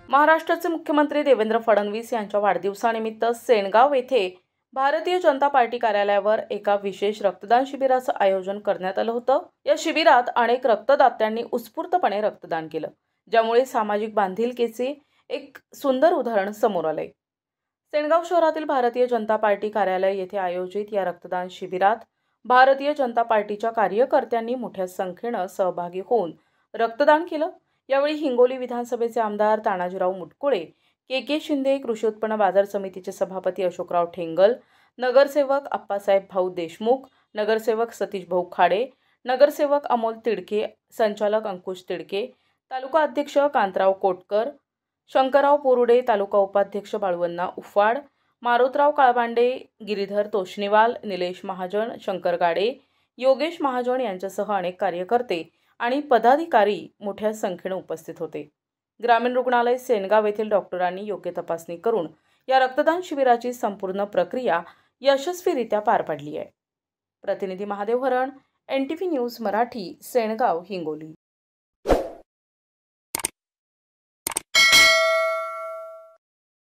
महाराष्ट्राचे मुख्यमंत्री देवेंद्र फडणवीस यांच्या वाढदिवसानिमित्त सेनगाव येथे भारतीय जनता पार्टी कार्यालयावर एका विशेष रक्तदान शिबिराचं आयोजन करण्यात आलं होतं। या शिबिरात अनेक रक्तदात्यांनी उत्स्फूर्तपणे रक्तदान केलं, ज्यामुळे सामाजिक बांधिलकीचे एक सुंदर उदाहरण समोर आले। सेनगाव शहरातील भारतीय जनता पार्टी कार्यालय येथे आयोजित या रक्तदान शिबिरात भारतीय जनता पार्टीच्या कार्यकर्त्यांनी मोठ्या संख्येने सहभागी होऊन रक्तदान केलं। यावेळी हिंगोली विधानसभेचे आमदार तानाजीराव मुटकुळे, के शिंदे, कृषी उत्पन्न बाजार समितीचे सभापती अशोकराव ठेंगल, नगरसेवक अप्पासाहेब भाऊ देशमुख, नगरसेवक सतीश भाऊ खाडे, नगरसेवक अमोल तिडके, संचालक अंकुश तिडके, तालुका अध्यक्ष कांतराव कोटकर, शंकरराव पोरुडे, तालुका उपाध्यक्ष बाळवण्णा उफाड, मारोतराव काळबांडे, गिरीधर तोष्णीवाल, निलेश महाजन, शंकर गाडे, योगेश महाजन यांच्यासह अनेक कार्यकर्ते आणि पदाधिकारी मोठ्या संख्येने उपस्थित होते। ग्रामीण रुग्णालय सेनगाव येथील डॉक्टरांनी योग्य तपासणी करून या रक्तदान शिबिराची संपूर्ण प्रक्रिया यशस्वीरित्या पार पाडली आहे। प्रतिनिधी महादेव हरण, NTV न्यूज मराठी, सेनगाव, हिंगोली।